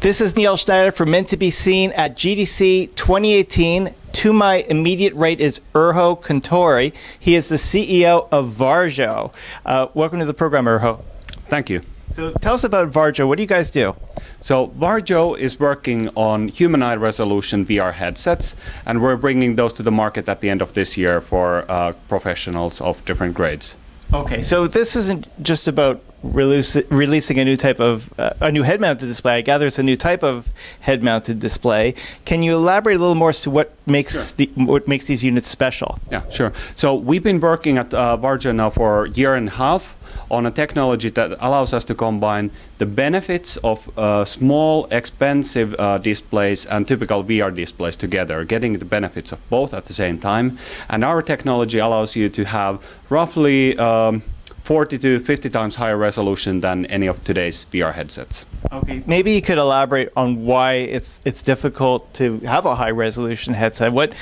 This is Neil Schneider from Meant to Be Seen at GDC 2018. To my immediate right is Urho Kantori. He is the CEO of Varjo. Welcome to the program, Urho. Thank you. So tell us about Varjo. What do you guys do? So Varjo is working on human eye resolution VR headsets, and we're bringing those to the market at the end of this year for professionals of different grades. Okay, so this isn't just about releasing a new type of a new head-mounted display. I gather it's a new type of head-mounted display. Can you elaborate a little more as to what makes these units special? Yeah, sure. So we've been working at Varjo now for a year and a half on a technology that allows us to combine the benefits of small, expensive displays and typical VR displays together, getting the benefits of both at the same time. And our technology allows you to have roughly 40 to 50 times higher resolution than any of today's VR headsets. Okay, maybe you could elaborate on why it's difficult to have a high resolution headset. What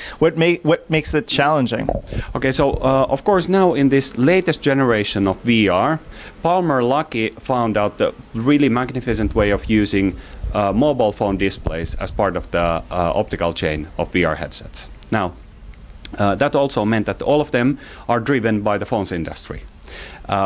makes it challenging? Okay, so of course now in this latest generation of VR, Palmer Luckey found out the really magnificent way of using mobile phone displays as part of the optical chain of VR headsets. Now, that also meant that all of them are driven by the phones industry.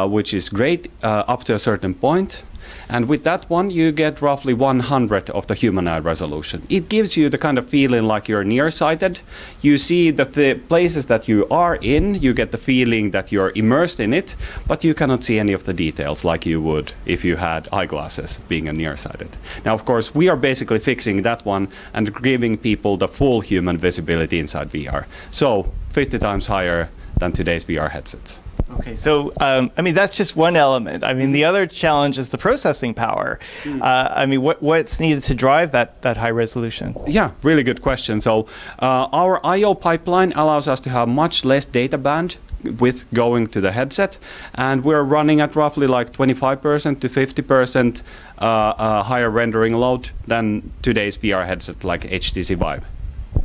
Which is great up to a certain point. And with that one, you get roughly 100 of the human eye resolution. It gives you the kind of feeling like you're nearsighted. You see that the places that you are in, you get the feeling that you're immersed in it, but you cannot see any of the details like you would if you had eyeglasses, being a nearsighted. Now, of course, we are basically fixing that one and giving people the full human visibility inside VR. So 50 times higher than today's VR headsets. Okay, so I mean that's just one element. I mean the other challenge is the processing power. I mean what's needed to drive that high resolution? Yeah, really good question. So our I/O pipeline allows us to have much less data bandwidth going to the headset, and we're running at roughly like 25% to 50% higher rendering load than today's VR headset like HTC Vive.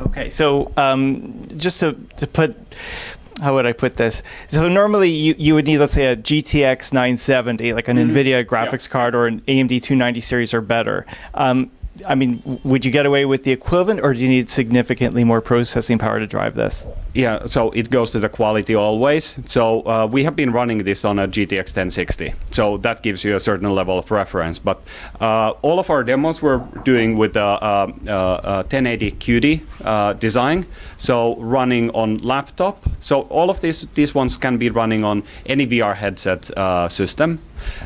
Okay, so just to put. How would I put this? So normally you would need, let's say, a GTX 970, like an NVIDIA graphics card, or an AMD 290 series or better. I mean, would you get away with the equivalent, or do you need significantly more processing power to drive this? Yeah, so it goes to the quality always. So we have been running this on a GTX 1060. So that gives you a certain level of reference. But all of our demos we're doing with the 1080 QD design. So running on laptop. So all of these ones can be running on any VR headset system.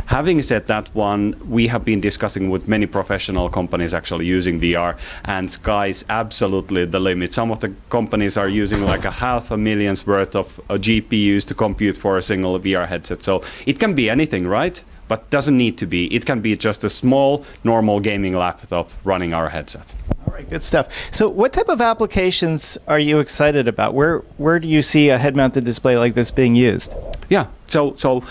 Having said that one, we have been discussing with many professional companies actually using VR, and sky's absolutely the limit. Some of the companies are using like $500,000 worth of GPUs to compute for a single VR headset. So it can be anything, right? But doesn't need to be. It can be just a small, normal gaming laptop running our headset. All right, good stuff. So what type of applications are you excited about? Where do you see a head-mounted display like this being used? Yeah, so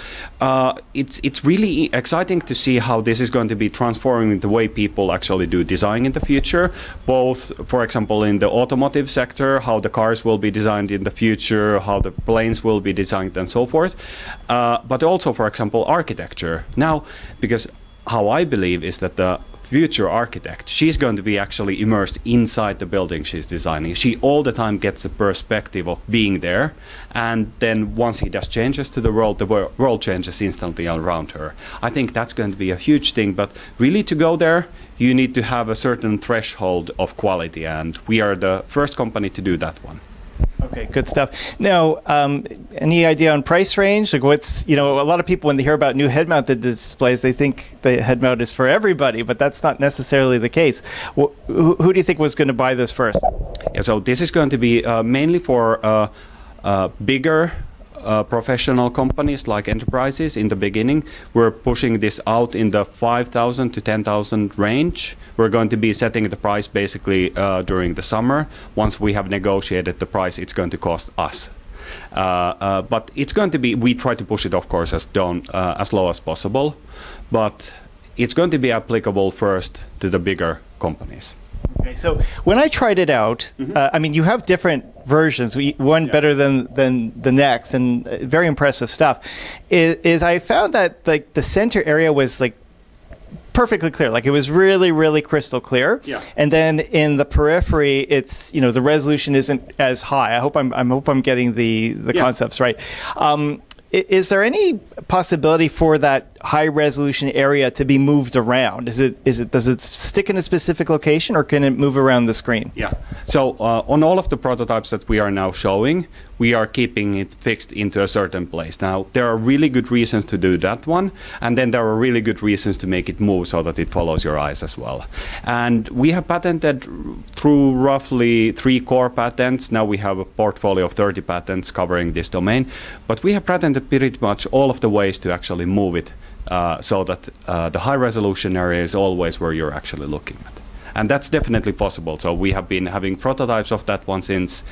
it's really exciting to see how this is going to be transforming the way people actually do design in the future, both, for example, in the automotive sector, how the cars will be designed in the future, how the planes will be designed and so forth, but also, for example, architecture. Now, because how I believe is that the future architect, she's going to be actually immersed inside the building she's designing. She all the time gets the perspective of being there, and then once he does changes to the world changes instantly around her. I think that's going to be a huge thing, but really to go there, you need to have a certain threshold of quality, and we are the first company to do that one. Okay, good stuff. Now, any idea on price range? Like what's, a lot of people when they hear about new head-mounted displays, they think the head mount is for everybody, but that's not necessarily the case. Who do you think was going to buy this first? Yeah, so this is going to be mainly for bigger professional companies like enterprises in the beginning. We're pushing this out in the 5,000 to 10,000 range. We're going to be setting the price basically during the summer. Once we have negotiated the price, it's going to cost us. But it's going to be, we try to push it, of course, as low as possible. But it's going to be applicable first to the bigger companies. Okay, so when I tried it out, I mean, you have different versions, one better than the next, and very impressive stuff. I found that like the center area was like perfectly clear. Like it was really, really crystal clear. Yeah. And then in the periphery, it's, you know, the resolution isn't as high. I hope I'm getting the concepts right. Is there any possibility for that high resolution area to be moved around? Does it stick in a specific location, or can it move around the screen? Yeah. So on all of the prototypes that we are now showing, we are keeping it fixed into a certain place. Now, there are really good reasons to do that one, and then there are really good reasons to make it move so that it follows your eyes as well. And we have patented through roughly 3 core patents. Now we have a portfolio of 30 patents covering this domain, but we have patented pretty much all of the ways to actually move it so that the high resolution area is always where you're actually looking at. And that's definitely possible. So we have been having prototypes of that one since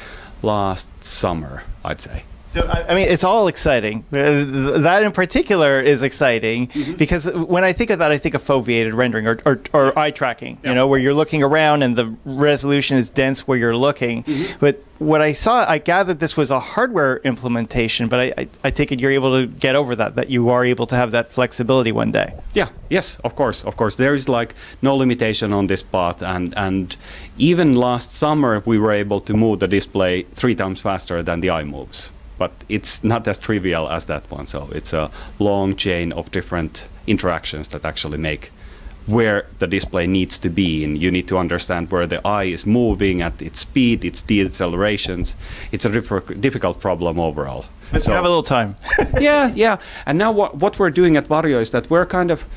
last summer, I'd say. So, I mean, it's all exciting. That in particular is exciting because when I think of that, I think of foveated rendering or eye tracking, you know, where you're looking around and the resolution is dense where you're looking. But what I saw, I gathered this was a hardware implementation, but I take it you're able to get over that you are able to have that flexibility one day. Yeah, yes, of course. There is like no limitation on this path. And even last summer, we were able to move the display 3 times faster than the eye moves. But it's not as trivial as that one. So it's a long chain of different interactions that actually make where the display needs to be. And you need to understand where the eye is moving at its speed, its decelerations. It's a difficult problem overall. But so, you have a little time. Yeah. And now what we're doing at Varjo is that we're kind of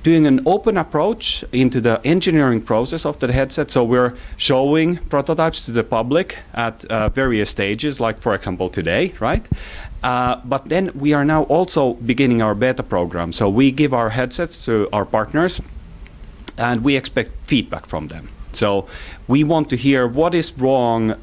doing an open approach into the engineering process of the headset. So we're showing prototypes to the public at various stages, like for example today, right? But then we are now also beginning our beta program. So we give our headsets to our partners and we expect feedback from them. So we want to hear what is wrong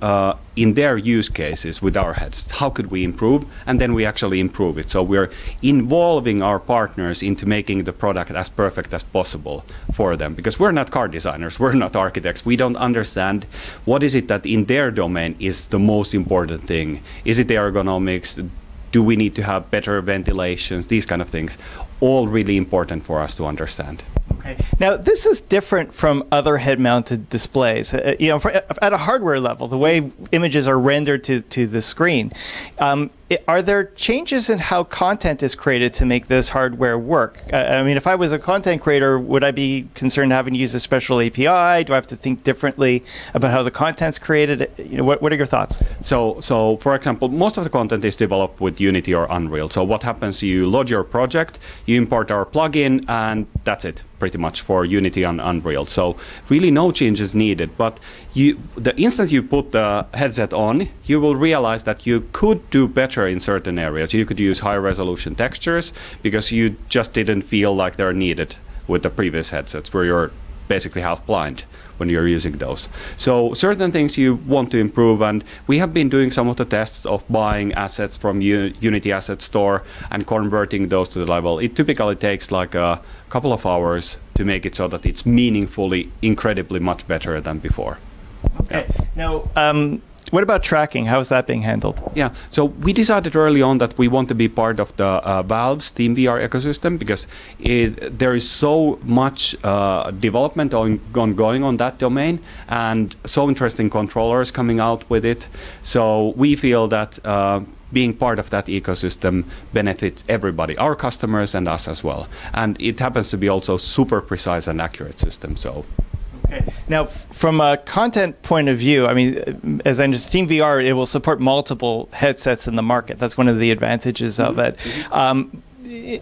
in their use cases with our headsets. How could we improve? And then we actually improve it. So we're involving our partners into making the product as perfect as possible for them. Because we're not car designers, we're not architects. We don't understand what is it that in their domain is the most important thing. Is it the ergonomics? Do we need to have better ventilations? These kind of things. All really important for us to understand. Okay. Now, this is different from other head-mounted displays. You know, at a hardware level, the way images are rendered to the screen, are there changes in how content is created to make this hardware work? I mean, if I was a content creator, would I be concerned having to use a special API? Do I have to think differently about how the content's created? You know, what are your thoughts? So, for example, most of the content is developed with Unity or Unreal. So what happens, you load your project, you import our plugin, and that's it, pretty much, for Unity and Unreal. So really no changes needed. But the instant you put the headset on, you will realize that you could do better in certain areas. You could use high resolution textures because you just didn't feel like they're needed with the previous headsets where you're basically half blind when you're using those. So certain things you want to improve, and we have been doing some of the tests of buying assets from Unity Asset Store and converting those to the level. It typically takes like a couple of hours to make it so that it's meaningfully, incredibly much better than before. Okay. Now, what about tracking? How is that being handled? Yeah, so we decided early on that we want to be part of the Valve's TeamVR ecosystem because there is so much development ongoing on that domain and so interesting controllers coming out with it. So we feel that being part of that ecosystem benefits everybody, our customers and us as well. And it happens to be also super precise and accurate system. So. Okay. Now, from a content point of view, I mean, as I understand, TeamVR, it will support multiple headsets in the market. That's one of the advantages of it.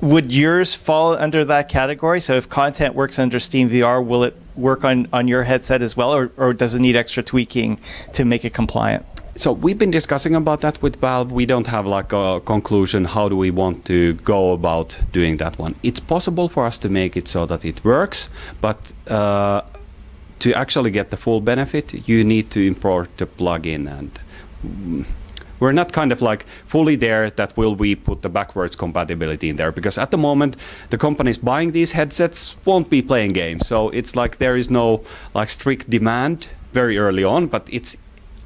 Would yours fall under that category? So if content works under SteamVR, will it work on your headset as well, or does it need extra tweaking to make it compliant? So we've been discussing about that with Valve. We don't have like a conclusion. How do we want to go about doing that one? It's possible for us to make it so that it works, but to actually get the full benefit, you need to import the plugin, and we're not kind of like fully there that will we put the backwards compatibility in there, because at the moment the companies buying these headsets won't be playing games. So it's like there is no like strict demand very early on, but it's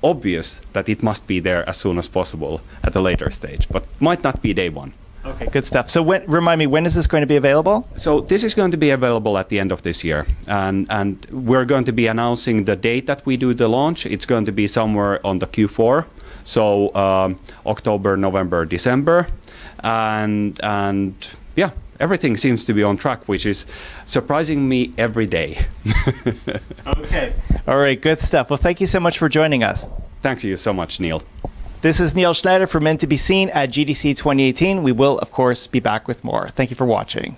obvious that it must be there as soon as possible at a later stage, but might not be day one. Okay, good stuff. So remind me, when is this going to be available? So this is going to be available at the end of this year, and we're going to be announcing the date that we do the launch. It's going to be somewhere on the Q4, so October, November, December, and yeah, everything seems to be on track, which is surprising me every day. Okay. All right, good stuff. Well, thank you so much for joining us. Thanks to you so much, Neil. This is Neil Schneider for Men to Be Seen at GDC 2018. We will, of course, be back with more. Thank you for watching.